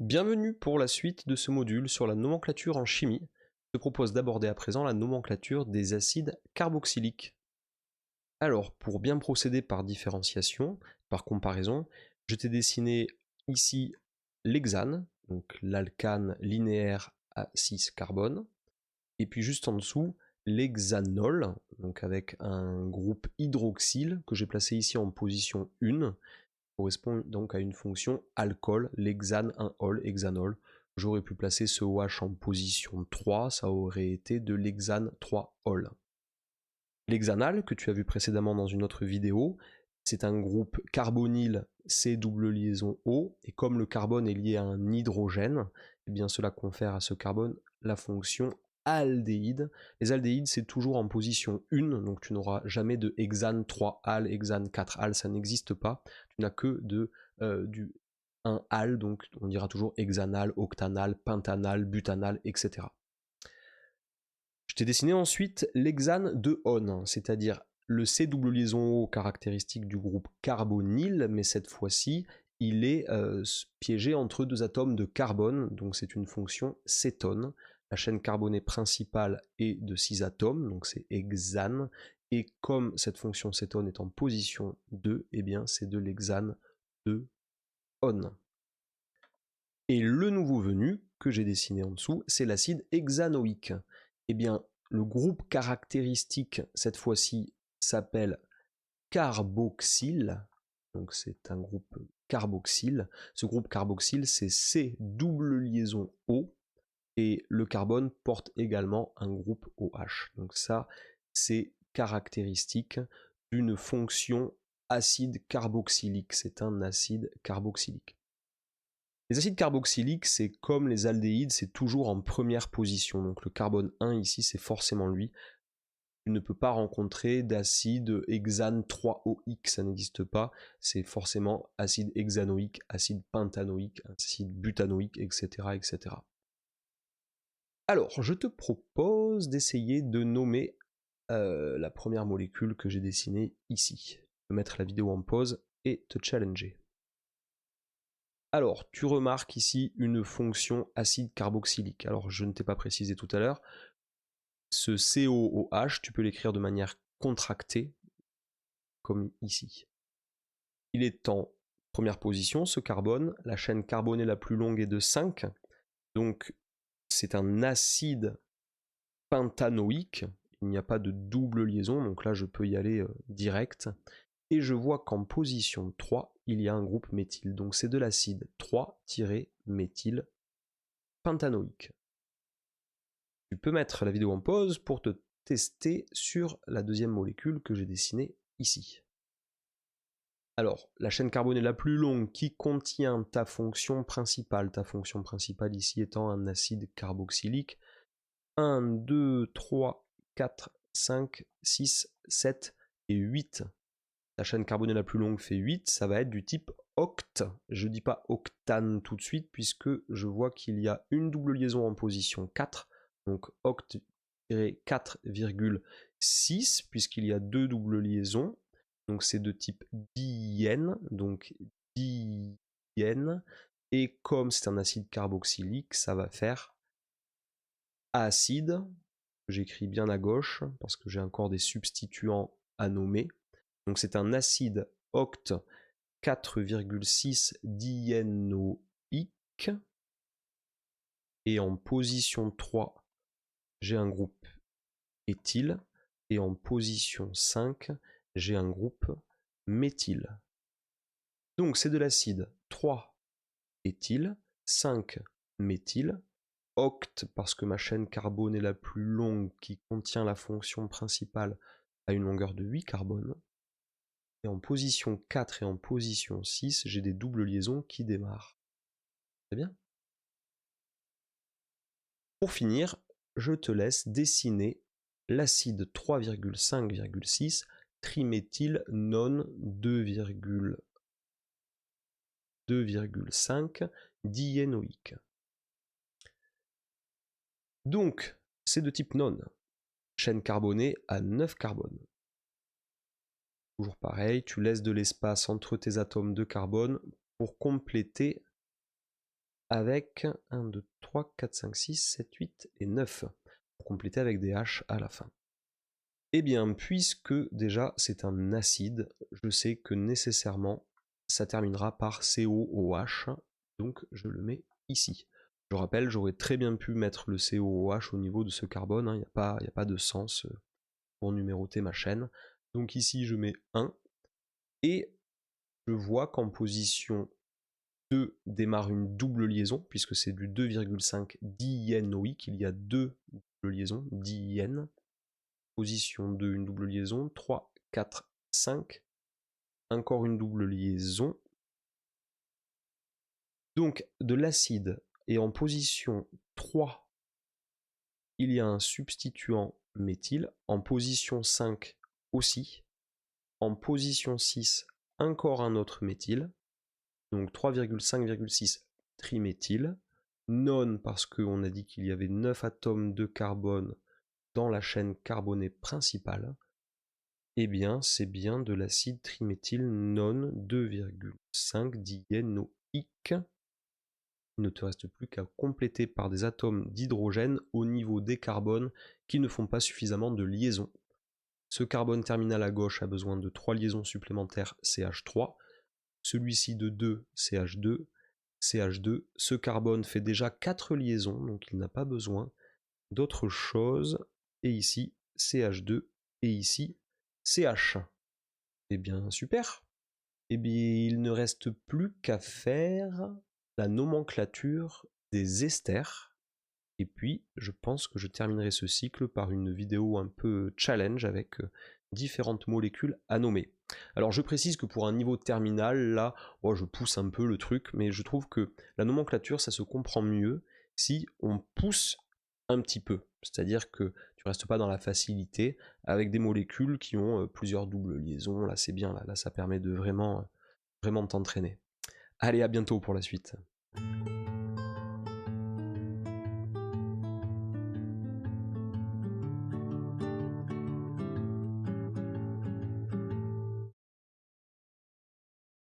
Bienvenue pour la suite de ce module sur la nomenclature en chimie. Je te propose d'aborder à présent la nomenclature des acides carboxyliques. Alors, pour bien procéder par différenciation, par comparaison, je t'ai dessiné ici l'hexane, donc l'alcane linéaire à 6 carbone, et puis juste en dessous, l'hexanol, donc avec un groupe hydroxyle que j'ai placé ici en position 1, correspond donc à une fonction alcool, l'hexane 1-ol, hexanol. J'aurais pu placer ce OH en position 3, ça aurait été de l'hexane 3-ol. L'hexanal, que tu as vu précédemment dans une autre vidéo, c'est un groupe carbonyle C double liaison O, et comme le carbone est lié à un hydrogène, eh bien cela confère à ce carbone la fonction aldéhyde. Les aldéhydes, c'est toujours en position 1, donc tu n'auras jamais de hexane 3-al, hexane 4-al, ça n'existe pas. Tu n'as que du 1-al, donc on dira toujours hexanal, octanal, pentanal, butanal, etc. Je t'ai dessiné ensuite l'hexane de Hon, c'est-à-dire le C double liaison O caractéristique du groupe carbonyle, mais cette fois-ci, il est piégé entre deux atomes de carbone, donc c'est une fonction cétone. La chaîne carbonée principale est de 6 atomes, donc c'est hexane, et comme cette fonction cétone est en position 2, eh bien c'est de l'hexane de Hon. Et le nouveau venu, que j'ai dessiné en dessous, c'est l'acide hexanoïque. Eh bien, le groupe caractéristique, cette fois-ci, s'appelle carboxyle. Donc c'est un groupe carboxyle. Ce groupe carboxyle, c'est C double liaison O. Et le carbone porte également un groupe OH. Donc ça, c'est caractéristique d'une fonction acide carboxylique. C'est un acide carboxylique. Les acides carboxyliques, c'est comme les aldéhydes, c'est toujours en première position. Donc le carbone 1 ici, c'est forcément lui. Tu ne peux pas rencontrer d'acide hexane 3OX, ça n'existe pas. C'est forcément acide hexanoïque, acide pentanoïque, acide butanoïque, etc., etc. Alors, je te propose d'essayer de nommer la première molécule que j'ai dessinée ici. Je vais mettre la vidéo en pause et te challenger. Alors, tu remarques ici une fonction acide carboxylique. Alors, je ne t'ai pas précisé tout à l'heure. Ce COOH, tu peux l'écrire de manière contractée, comme ici. Il est en première position, ce carbone. La chaîne carbonée la plus longue est de 5. Donc, c'est un acide pentanoïque. Il n'y a pas de double liaison, donc là, je peux y aller direct. Et je vois qu'en position 3, il y a un groupe méthyle. Donc c'est de l'acide 3-méthyle pentanoïque. Tu peux mettre la vidéo en pause pour te tester sur la deuxième molécule que j'ai dessinée ici. Alors, la chaîne carbonée la plus longue qui contient ta fonction principale ici étant un acide carboxylique, 1, 2, 3, 4, 5, 6, 7 et 8. La chaîne carbonée la plus longue fait 8, ça va être du type oct. Je ne dis pas octane tout de suite puisque je vois qu'il y a une double liaison en position 4, donc oct-4,6 puisqu'il y a deux doubles liaisons, donc c'est de type diène, donc diène, et comme c'est un acide carboxylique, ça va faire acide, j'écris bien à gauche parce que j'ai encore des substituants à nommer. Donc c'est un acide oct 4,6 diénoïque. Et en position 3, j'ai un groupe éthyle. Et en position 5, j'ai un groupe méthyle. Donc c'est de l'acide 3 éthyle, 5 méthyle, oct parce que ma chaîne carbone est la plus longue qui contient la fonction principale à une longueur de 8 carbones. Et en position 4 et en position 6, j'ai des doubles liaisons qui démarrent. C'est bien. Pour finir, je te laisse dessiner l'acide 3,5,6 triméthyle non 2,5 diénoïque. Donc, c'est de type non. Chaîne carbonée à 9 carbones. Toujours pareil, tu laisses de l'espace entre tes atomes de carbone pour compléter avec 1, 2, 3, 4, 5, 6, 7, 8 et 9, pour compléter avec des H à la fin. Eh bien, puisque déjà c'est un acide, je sais que nécessairement ça terminera par COOH, donc je le mets ici. Je rappelle, j'aurais très bien pu mettre le COOH au niveau de ce carbone, il n'y a pas de sens pour numéroter ma chaîne. Donc ici je mets 1, et je vois qu'en position 2 démarre une double liaison, puisque c'est du 2,5 diénoïque, il y a deux doubles liaisons, diène. Position 2, une double liaison, 3, 4, 5, encore une double liaison. Donc de l'acide, et en position 3, il y a un substituant méthyle, en position 5 aussi, en position 6, encore un autre méthyle, donc 3,5,6 triméthyle, non parce qu'on a dit qu'il y avait 9 atomes de carbone dans la chaîne carbonée principale, eh bien c'est bien de l'acide triméthyle non 2,5 diénoïque. Il ne te reste plus qu'à compléter par des atomes d'hydrogène au niveau des carbones qui ne font pas suffisamment de liaisons. Ce carbone terminal à gauche a besoin de 3 liaisons supplémentaires CH3, celui-ci de 2 CH2, CH2. Ce carbone fait déjà 4 liaisons, donc il n'a pas besoin d'autre chose. Et ici, CH2, et ici, CH. Eh bien, super. Eh bien, il ne reste plus qu'à faire la nomenclature des esters. Et puis, je pense que je terminerai ce cycle par une vidéo un peu challenge avec différentes molécules à nommer. Alors je précise que pour un niveau terminal, là, oh, je pousse un peu le truc, mais je trouve que la nomenclature, ça se comprend mieux si on pousse un petit peu. C'est-à-dire que tu restes pas dans la facilité avec des molécules qui ont plusieurs doubles liaisons. Là, c'est bien, là, ça permet de vraiment t'entraîner. Allez, à bientôt pour la suite.